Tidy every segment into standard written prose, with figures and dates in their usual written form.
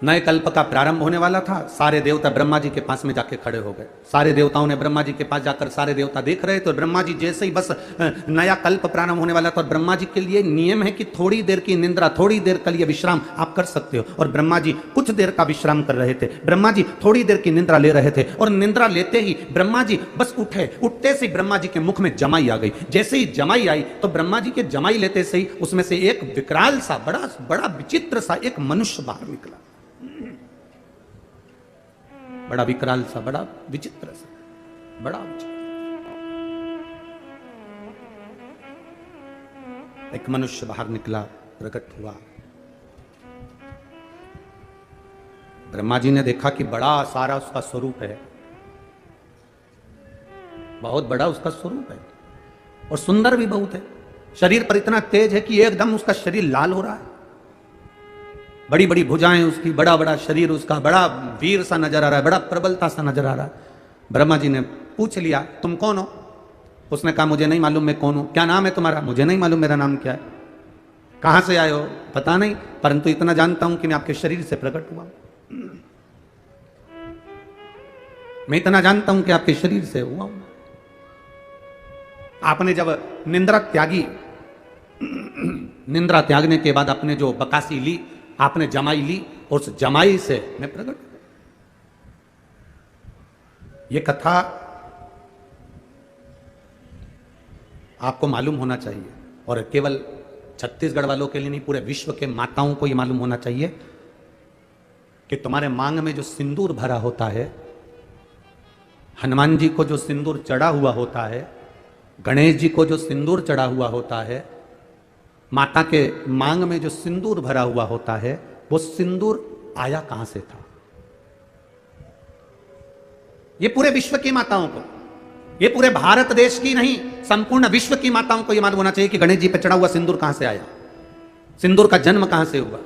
नए कल्प का प्रारंभ होने वाला था। सारे देवता ब्रह्मा जी के पास में जाके खड़े हो गए। सारे देवताओं ने ब्रह्मा जी के पास जाकर, सारे देवता देख रहे थे, ब्रह्मा जी जैसे ही बस नया कल्प प्रारंभ होने वाला था, और ब्रह्मा जी के लिए नियम है कि थोड़ी देर की निंद्रा, थोड़ी देर के लिए विश्राम आप कर सकते हो। और ब्रह्मा जी कुछ देर का विश्राम कर रहे थे। ब्रह्मा जी थोड़ी देर की निंद्रा ले रहे थे, और निंद्रा लेते ही ब्रह्मा जी बस उठे। उठते से ब्रह्मा जी के मुख में जमाई आ गई। जैसे ही जमाई आई तो ब्रह्मा जी के जमाई लेते से ही उसमें से एक विकराल सा, बड़ा बड़ा विचित्र सा एक मनुष्य बाहर निकला। बड़ा विकराल सा, बड़ा विचित्र सा, बड़ा विचित्र। एक मनुष्य बाहर निकला, प्रकट हुआ। ब्रह्मा जी ने देखा कि बड़ा सारा उसका स्वरूप है, बहुत बड़ा उसका स्वरूप है, और सुंदर भी बहुत है। शरीर पर इतना तेज है कि एकदम उसका शरीर लाल हो रहा है। बड़ी बड़ी भुजाएं उसकी, बड़ा बड़ा शरीर उसका, बड़ा वीर सा नजर आ रहा है, बड़ा प्रबलता सा नजर आ रहा है। ब्रह्मा जी ने पूछ लिया, तुम कौन हो? उसने कहा, मुझे नहीं मालूम मैं कौन हूं। क्या नाम है तुम्हारा? मुझे नहीं मालूम मेरा नाम क्या है। कहां से आए हो? पता नहीं, परंतु इतना जानता हूं कि मैं आपके शरीर से प्रकट हुआ। मैं इतना जानता हूं कि आपके शरीर से हुआ हूं। आपने जब निंद्रा त्यागी, निंद्रा त्यागने के बाद आपने जो बकासी ली, आपने जमाई ली, और उस जमाई से मैं प्रकट हुआ। यह कथा आपको मालूम होना चाहिए, और केवल छत्तीसगढ़ वालों के लिए नहीं, पूरे विश्व के माताओं को यह मालूम होना चाहिए कि तुम्हारे मांग में जो सिंदूर भरा होता है, हनुमान जी को जो सिंदूर चढ़ा हुआ होता है, गणेश जी को जो सिंदूर चढ़ा हुआ होता है, माता के मांग में जो सिंदूर भरा हुआ होता है, वो सिंदूर आया कहां से था? ये पूरे विश्व की माताओं को, ये पूरे भारत देश की नहीं, संपूर्ण विश्व की माताओं को यह मालूम होना चाहिए कि गणेश जी पे चढ़ा हुआ सिंदूर कहां से आया, सिंदूर का जन्म कहां से हुआ।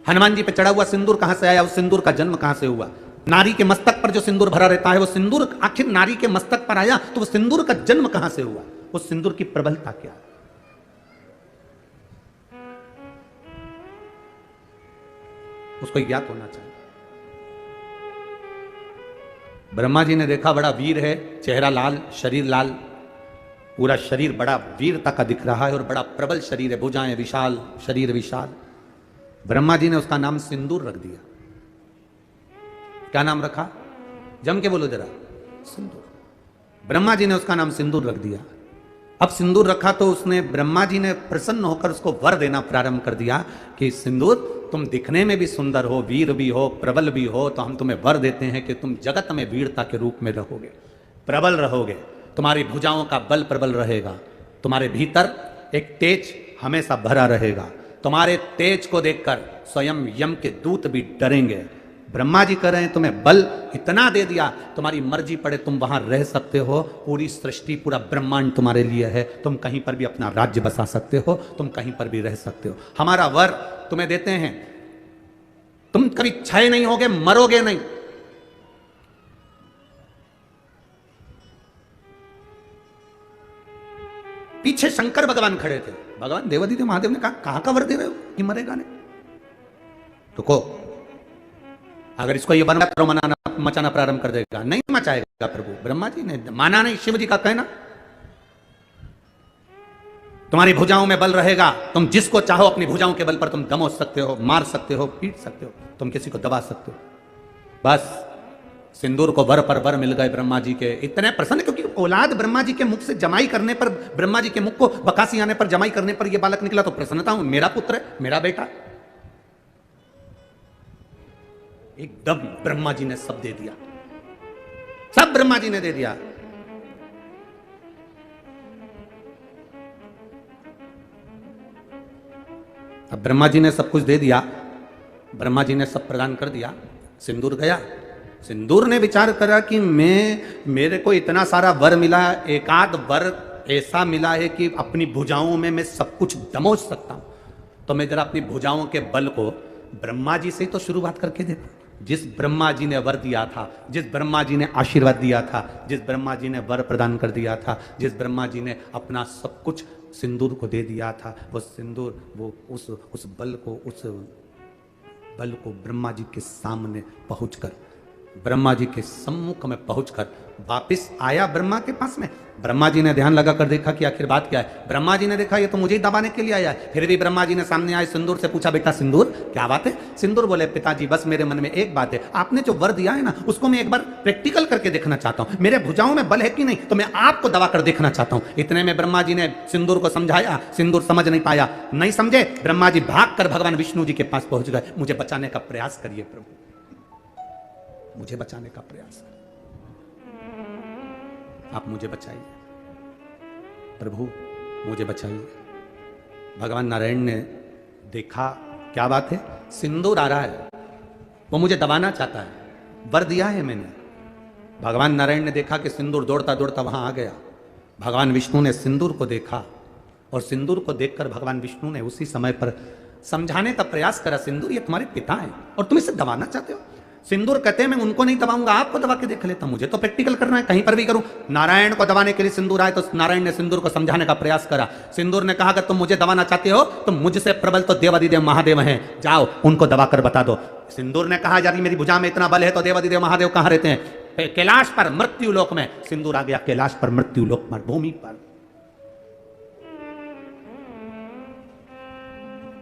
हनुमान जी पे चढ़ा हुआ सिंदूर कहां से आया, उस सिंदूर का जन्म कहां से हुआ। नारी के मस्तक पर जो सिंदूर भरा रहता है, वो सिंदूर आखिर नारी के मस्तक पर आया तो वो सिंदूर का जन्म कहां से हुआ, उस सिंदूर की प्रबलता क्या है, उसको ज्ञात होना चाहिए। ब्रह्मा जी ने देखा, बड़ा वीर है, चेहरा लाल, शरीर लाल, पूरा शरीर बड़ा वीरता का दिख रहा है, और बड़ा प्रबल शरीर है, भुजाएं विशाल, शरीर विशाल। ब्रह्मा जी ने उसका नाम सिंदूर रख दिया। क्या नाम रखा? जम के बोलो जरा। सिंदूर। ब्रह्मा जी ने उसका नाम सिंदूर रख दिया। अब सिंदूर रखा तो उसने, ब्रह्मा जी ने प्रसन्न होकर उसको वर देना प्रारंभ कर दिया कि सिंदूर, तुम दिखने में भी सुंदर हो, वीर भी हो, प्रबल भी हो, तो हम तुम्हें वर देते हैं कि तुम जगत में वीरता के रूप में रहोगे, प्रबल रहोगे, तुम्हारी भुजाओं का बल प्रबल रहेगा, तुम्हारे भीतर एक तेज हमेशा भरा रहेगा, तुम्हारे तेज को देखकर स्वयं यम के दूत भी डरेंगे। ब्रह्मा जी कह रहे हैं, तुम्हें बल इतना दे दिया, तुम्हारी मर्जी पड़े तुम वहां रह सकते हो, पूरी सृष्टि, पूरा ब्रह्मांड तुम्हारे लिए है, तुम कहीं पर भी अपना राज्य बसा सकते हो, तुम कहीं पर भी रह सकते हो। हमारा वर तुम्हें देते हैं, तुम कभी क्षय नहीं होगे, मरोगे नहीं। पीछे शंकर भगवान खड़े थे, भगवान देवादिदेव महादेव ने कहा, कहां का वर दे रहे हो कि मरेगा नहीं? रुको, अगर इसको ये मनाना मचाना प्रारंभ कर देगा, नहीं मचाएगा प्रभु। ब्रह्मा जी ने माना नहीं, शिव जी का कहना, तुम्हारी भुजाओं में बल रहेगा, तुम जिसको चाहो अपनी भुजाओं के बल पर तुम दमोच सकते हो, मार सकते हो, पीट सकते हो, तुम किसी को दबा सकते हो। बस सिंदूर को वर पर वर मिल गए ब्रह्मा जी के। इतने प्रसन्न, क्योंकि औलाद ब्रह्मा जी के मुख से जमाई करने पर, ब्रह्मा जी के मुख को बकासी आने पर, जमाई करने पर यह बालक निकला, तो प्रसन्नता हूं, मेरा पुत्र है, मेरा बेटा। एकदम ब्रह्मा जी ने सब दे दिया, सब ब्रह्मा जी ने दे दिया। अब ब्रह्मा जी ने सब कुछ दे दिया, ब्रह्मा जी ने सब प्रदान कर दिया। सिंदूर गया, सिंदूर ने विचार करा कि मेरे को इतना सारा वर मिला, एकाध वर ऐसा मिला है कि अपनी भुजाओं में मैं सब कुछ दमोच सकता हूं, तो मैं जरा अपनी भुजाओं के बल को ब्रह्मा जी से ही तो शुरुआत करके देता। जिस ब्रह्मा जी ने वर दिया था, जिस ब्रह्मा जी ने आशीर्वाद दिया था, जिस ब्रह्मा जी ने वर प्रदान कर दिया था, जिस ब्रह्मा जी ने अपना सब कुछ सिंदूर को दे दिया था, वो सिंदूर, वो उस बल को, उस बल को ब्रह्मा जी के सामने पहुंचकर, ब्रह्मा जी के सम्मुख में पहुंचकर वापिस आया ब्रह्मा के पास में। ब्रह्मा जी ने ध्यान लगाकर देखा कि आखिर बात क्या है। ब्रह्मा जी ने देखा ये तो मुझे ही दबाने के लिए आया है। फिर भी ब्रह्मा जी ने सामने आए सिंदूर से पूछा, बेटा सिंदूर क्या बात है? सिंदूर बोले, पिताजी बस मेरे मन में एक बात है, आपने जो वर दिया है ना उसको मैं एक बार प्रैक्टिकल करके देखना चाहता हूं। मेरे भुजाओं में बल है कि नहीं, तो मैं आपको दबा कर देखना चाहता हूं। इतने में ब्रह्मा जी ने सिंदूर को समझाया, सिंदूर समझ नहीं पाया, नहीं समझे। ब्रह्मा जी भाग कर भगवान विष्णु जी के पास पहुंच गए। मुझे बचाने का प्रयास करिए प्रभु, मुझे बचाने का प्रयास, आप मुझे बचाइए प्रभु, मुझे बचाइए। भगवान नारायण ने देखा क्या बात है, सिंदूर आ रहा है, वो मुझे दबाना चाहता है, वर दिया है मैंने। भगवान नारायण ने देखा कि सिंदूर दौड़ता दौड़ता वहां आ गया। भगवान विष्णु ने सिंदूर को देखा और सिंदूर को देखकर भगवान विष्णु ने उसी समय पर समझाने का प्रयास करा, सिंदूर ये तुम्हारे पिता हैं और तुम इसे दबाना चाहते हो। सिंदूर कहते हैं मैं उनको नहीं दबाऊंगा, आपको दबा के देख लेता, मुझे तो प्रैक्टिकल करना है, कहीं पर भी करूं। नारायण को दबाने के लिए सिंदूर आए तो नारायण ने सिंदूर को समझाने का प्रयास करा। सिंदूर ने कहा कि तुम मुझे दबाना चाहते हो तो मुझसे प्रबल तो देवादिदेव महादेव हैं, जाओ उनको दबाकर बता दो। सिंदूर ने कहा यदि मेरी भुजा में इतना बल है तो देवादिदेव महादेव कहां रहते हैं? कैलाश पर, मृत्यु लोक में। सिंदूर आ गया कैलाश पर, मृत्यु लोक पर, भूमि पर,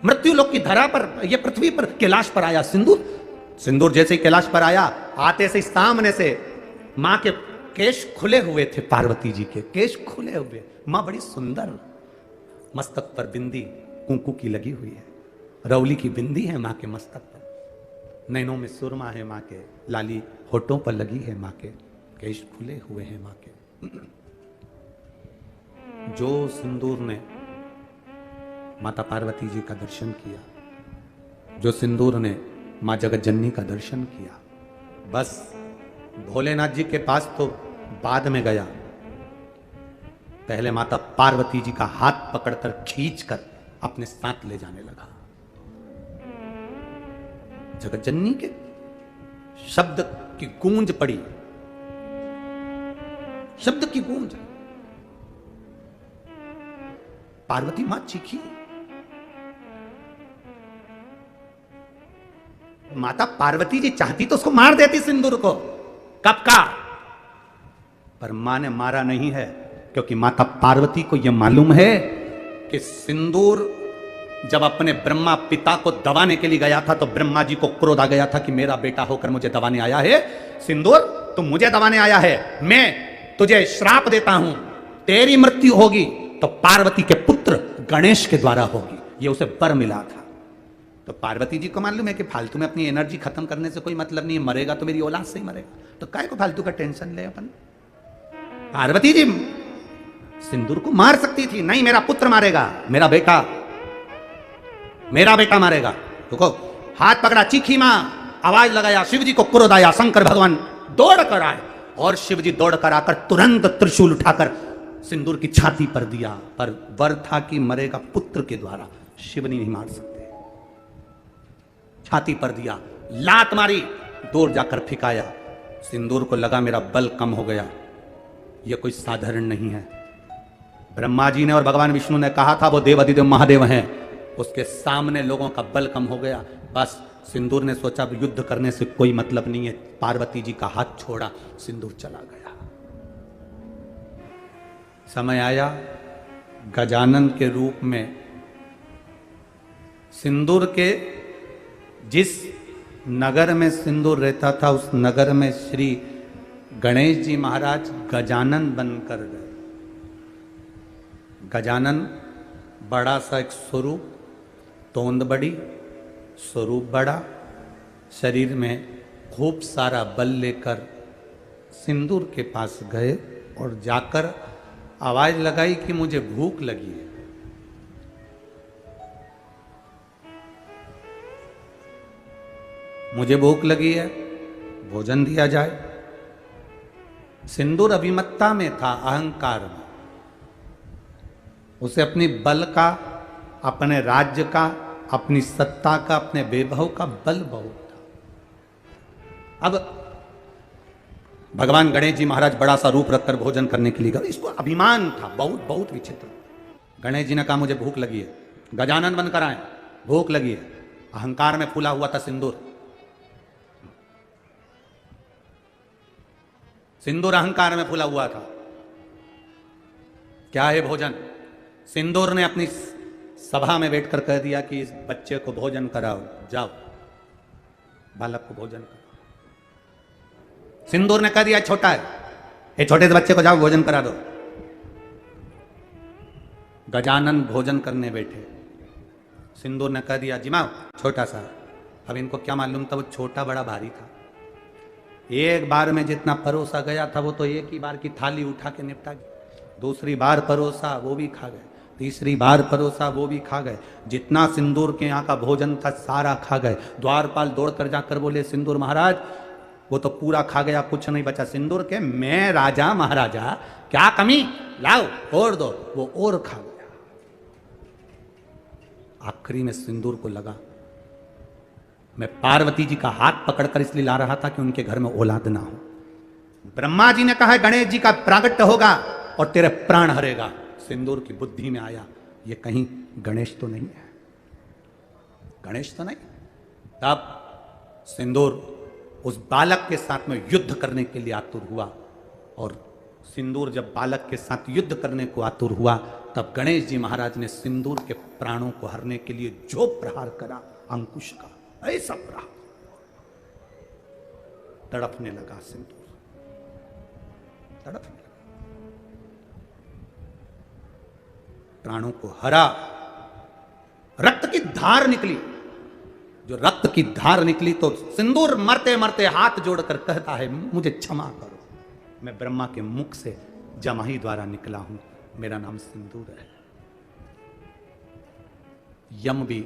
मृत्यु लोक की धरा पर, यह पृथ्वी पर, कैलाश पर आया सिंदूर। सिंदूर जैसे ही कैलाश पर आया, आते से सामने से मां के केश खुले हुए थे, पार्वती जी के केश खुले हुए। मां बड़ी सुंदर, मस्तक पर बिंदी कुंकू की लगी हुई है, रौली की बिंदी है मां के मस्तक पर, नैनों में सुरमा है मां के, लाली होठों पर लगी है मां के, केश खुले हुए हैं मां के। जो सिंदूर ने माता पार्वती जी का दर्शन किया, जो सिंदूर ने मां जगत जननी का दर्शन किया, बस भोलेनाथ जी के पास तो बाद में गया, पहले माता पार्वती जी का हाथ पकड़कर खींचकर अपने साथ ले जाने लगा। जगत जननी के शब्द की गूंज पड़ी, शब्द की गूंज, पार्वती मां चीखी। माता पार्वती जी चाहती तो उसको मार देती सिंदूर को, कब का, पर मां ने मारा नहीं है, क्योंकि माता पार्वती को यह मालूम है कि सिंदूर जब अपने ब्रह्मा पिता को दबाने के लिए गया था तो ब्रह्मा जी को क्रोध आ गया था कि मेरा बेटा होकर मुझे दबाने आया है। सिंदूर तुम मुझे दबाने आया है, मैं तुझे श्राप देता हूं, तेरी मृत्यु होगी तो पार्वती के पुत्र गणेश के द्वारा होगी। यह उसे वर मिला था। तो पार्वती जी को मालूम है कि फालतू में अपनी एनर्जी खत्म करने से कोई मतलब नहीं है, मरेगा तो मेरी औलाद से ही मरेगा, तो काय को फालतू का टेंशन ले अपन। पार्वती जी सिंदूर को मार सकती थी, नहीं मेरा पुत्र मारेगा, मेरा बेटा मारेगा। देखो हाथ पकड़ा, चीखी मां, आवाज लगाया, शिव जी को क्रोध आया, शंकर भगवान दौड़ कर आए और शिव जी दौड़ कर आकर तुरंत त्रिशूल उठाकर सिंदूर की छाती पर दिया, पर वर था कि मरेगा पुत्र के द्वारा, शिव नहीं मार सकते। छाती पर दिया, लात मारी, दूर जाकर फिकाया। सिंदूर को लगा मेरा बल कम हो गया, यह कोई साधारण नहीं है। ब्रह्मा जी ने और भगवान विष्णु ने कहा था वो देवादिदेव महादेव हैं, उसके सामने लोगों का बल कम हो गया। बस सिंदूर ने सोचा युद्ध करने से कोई मतलब नहीं है, पार्वती जी का हाथ छोड़ा, सिंदूर चला गया। समय आया गजानन के रूप में, सिंदूर के जिस नगर में सिंदूर रहता था उस नगर में श्री गणेश जी महाराज गजानन बनकर गए। गजानन बड़ा सा एक स्वरूप, तोंद बड़ी, स्वरूप बड़ा, शरीर में खूब सारा बल लेकर सिंदूर के पास गए और जाकर आवाज लगाई कि मुझे भूख लगी है। मुझे भूख लगी है, भोजन दिया जाए। सिंदूर अभिमत्ता में था, अहंकार में, उसे अपनी बल का, अपने राज्य का, अपनी सत्ता का, अपने वैभव का बल बहुत था। अब भगवान गणेश जी महाराज बड़ा सा रूप रखकर भोजन करने के लिए गए, इसको अभिमान था, बहुत बहुत विचित्र। गणेश जी ने कहा मुझे भूख लगी है, गजानन बनकर आए, भूख लगी है, अहंकार में फूला हुआ था सिंदूर। सिंदूर अहंकार में फूला हुआ था। क्या है भोजन? सिंदूर ने अपनी सभा में बैठकर कह दिया कि इस बच्चे को भोजन कराओ, जाओ बालक को भोजन कराओ। सिंदूर ने कह दिया छोटा है, ये छोटे से बच्चे को जाओ भोजन करा दो। गजानन भोजन करने बैठे, सिंदूर ने कह दिया जिमाओ छोटा सा। अब इनको क्या मालूम था वो छोटा बड़ा भारी था। एक बार में जितना परोसा गया था वो तो एक ही बार की थाली उठा के निपटा गया। दूसरी बार परोसा वो भी खा गए, तीसरी बार परोसा वो भी खा गए। जितना सिंदूर के यहाँ का भोजन था सारा खा गए। द्वारपाल दौड़कर जाकर बोले सिंदूर महाराज वो तो पूरा खा गया, कुछ नहीं बचा। सिंदूर के मैं राजा महाराजा, क्या कमी, लाओ और दो। वो और खा गया। आखिरी में सिंदूर को लगा मैं पार्वती जी का हाथ पकड़कर इसलिए ला रहा था कि उनके घर में औलाद ना हो। ब्रह्मा जी ने कहा गणेश जी का प्रागट्य होगा और तेरे प्राण हरेगा। सिंदूर की बुद्धि में आया ये कहीं गणेश तो नहीं है, गणेश तो नहीं। तब सिंदूर उस बालक के साथ में युद्ध करने के लिए आतुर हुआ। और सिंदूर जब बालक के साथ युद्ध करने को आतुर हुआ तब गणेश जी महाराज ने सिंदूर के प्राणों को हरने के लिए जो प्रहार करा अंकुश का, ऐसा प्रहार, तड़पने लगा सिंदूर, तड़पने लगा। प्राणों को हरा, रक्त की धार निकली। जो रक्त की धार निकली तो सिंदूर मरते मरते हाथ जोड़कर कहता है मुझे क्षमा करो, मैं ब्रह्मा के मुख से जमाही द्वारा निकला हूं, मेरा नाम सिंदूर है। यम भी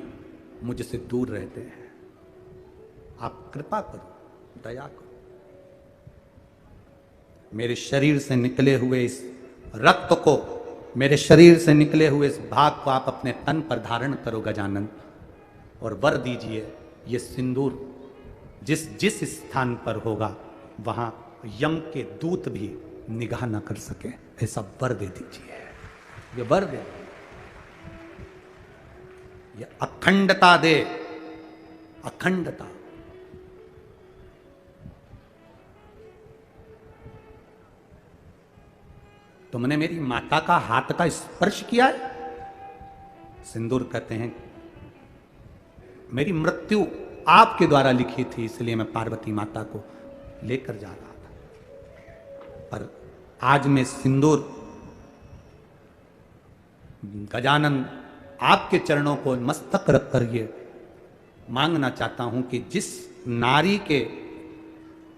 मुझसे दूर रहते हैं, आप कृपा करो, दया करो। मेरे शरीर से निकले हुए इस रक्त को, मेरे शरीर से निकले हुए इस भाग को आप अपने तन पर धारण करो गजानन, और वर दीजिए ये सिंदूर जिस जिस स्थान पर होगा वहां यम के दूत भी निगाह न कर सके, ऐसा वर दे दीजिए। ये वर दे, ये अखंडता दे, अखंडता। तुमने मेरी माता का हाथ का स्पर्श किया है? सिंदूर कहते हैं मेरी मृत्यु आपके द्वारा लिखी थी, इसलिए मैं पार्वती माता को लेकर जा रहा था। पर आज मैं सिंदूर गजानन आपके चरणों को मस्तक रखकर ये मांगना चाहता हूं कि जिस नारी के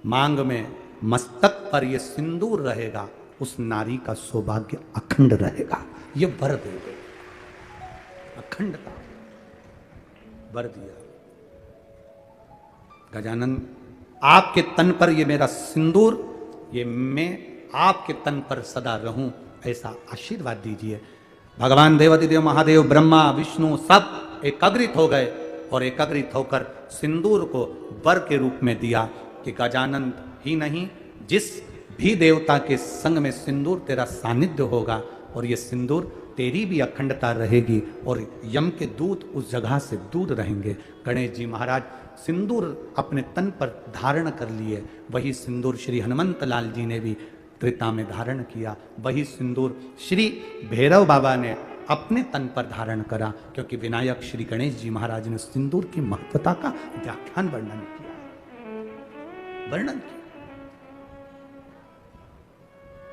मांग में मस्तक पर ये सिंदूर रहेगा उस नारी का सौभाग्य अखंड रहेगा। ये वर दे दे, अखंडता वर दिया। गजानन आपके तन पर ये मेरा सिंदूर, ये मैं आपके तन पर सदा रहूं, ऐसा आशीर्वाद दीजिए। भगवान देवाधिदेव महादेव ब्रह्मा विष्णु सब एकाग्रित हो गए और एकाग्रित होकर सिंदूर को वर के रूप में दिया कि गजानन ही नहीं जिस भी देवता के संग में सिंदूर तेरा सानिध्य होगा और ये सिंदूर तेरी भी अखंडता रहेगी और यम के दूत उस जगह से दूर रहेंगे। गणेश जी महाराज सिंदूर अपने तन पर धारण कर लिए, वही सिंदूर श्री हनुमंत लाल जी ने भी त्रेता में धारण किया, वही सिंदूर श्री भैरव बाबा ने अपने तन पर धारण करा, क्योंकि विनायक श्री गणेश जी महाराज ने सिंदूर की महत्वता का व्याख्यान वर्णन किया, वर्णन किया।